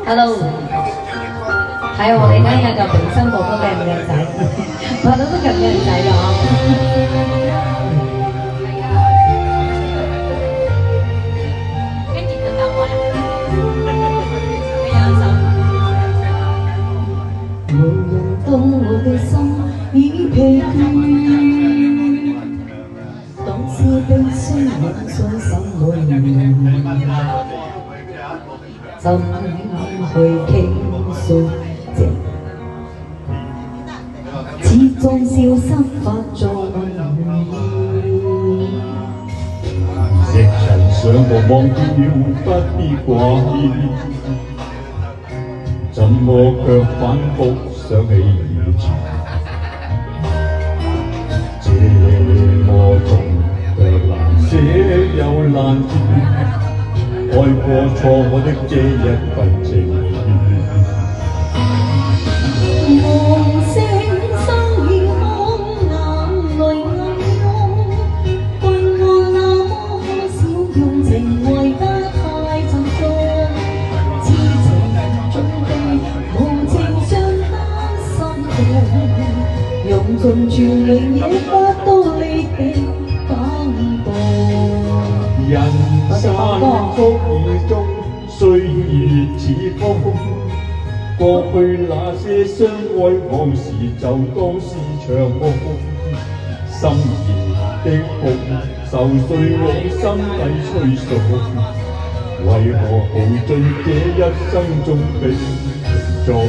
Hello，係啊，我哋睇下個明星哥哥靚唔靚仔，拍到都咁靚仔咯。跟住就到我啦，你有一首。無人懂我的心已疲倦，當時悲傷隱在心裏。怎去傾訴這始終消失不再亦曾想過忘掉不必掛念，怎麼卻反覆想起以前，這麼痛卻難捨又難斷。愛過錯我的這一份情願，夢醒生已空，眼淚暗湧，為我那麼可笑用情為得太沉重，痴情總被無情傷得心痛，用盡全力也不到你的感動。人山谷雨中，歲月似風。過去那些相愛往事，就當是場夢。心兒的風，愁緒往心底吹送。為何耗盡這一生中悲情作弄？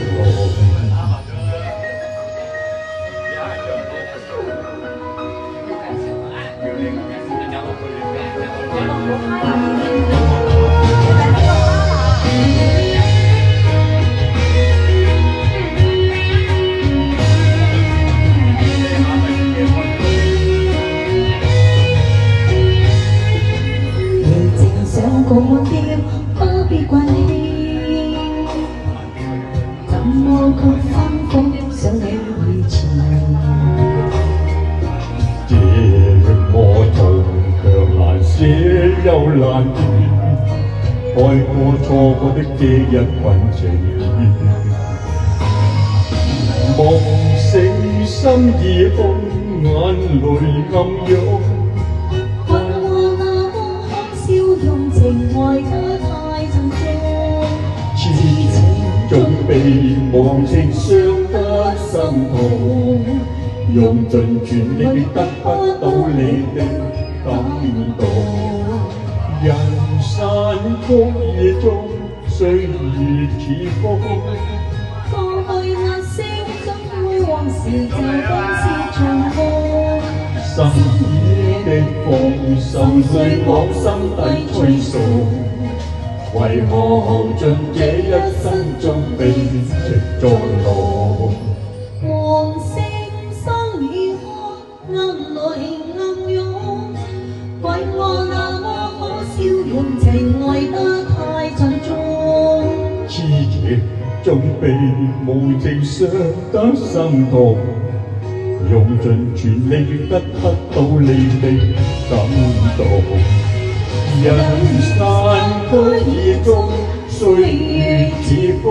過掉不必掛念，怎麼卻反覆想起以前？這麼痛卻難捨又難斷，愛過錯過的這一份情願，夢醒心已空，眼淚暗湧。用情愛得太沉重，痴情總被無情傷得心痛，用盡全力得不到你的感動。人山谷野中，歲月似風。過去那些總會往事，就當是場夢。心意的風，愁緒往心底吹送。為何耗盡這一生中悲情作弄？黃色生已空，眼淚暗湧。為我那麼可笑，用情愛得太沉重。痴情總被無情傷得心痛。用盡全力得不到你的感動，人山谷野中，歲月似風。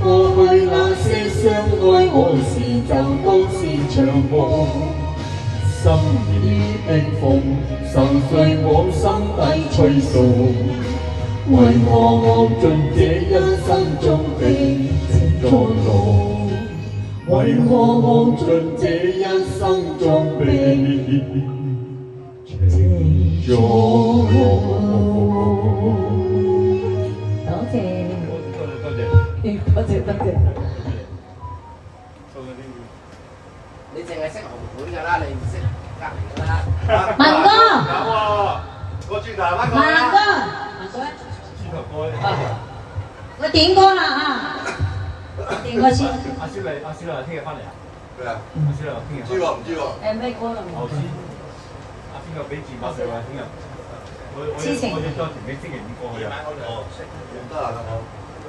過去那些相愛往事，就當是場夢。心意的風，愁緒往心底吹送。為何耗盡這一生中悲情作弄？為何耗盡這一生中悲情作弄？多謝，多謝。你淨係識紅館㗎啦，你唔識隔離㗎啦。文哥，有喎，個轉頭乜歌文哥，轉頭歌我點歌啦啊！點歌先。阿小麗聽日翻嚟啊？咩啊？阿小麗聽日。唔知喎，唔知喎。誒咩歌啦？頭先阿邊個俾字幕佢話聽日，我要再前幾星期五過去啊。哦，唔得啊，我。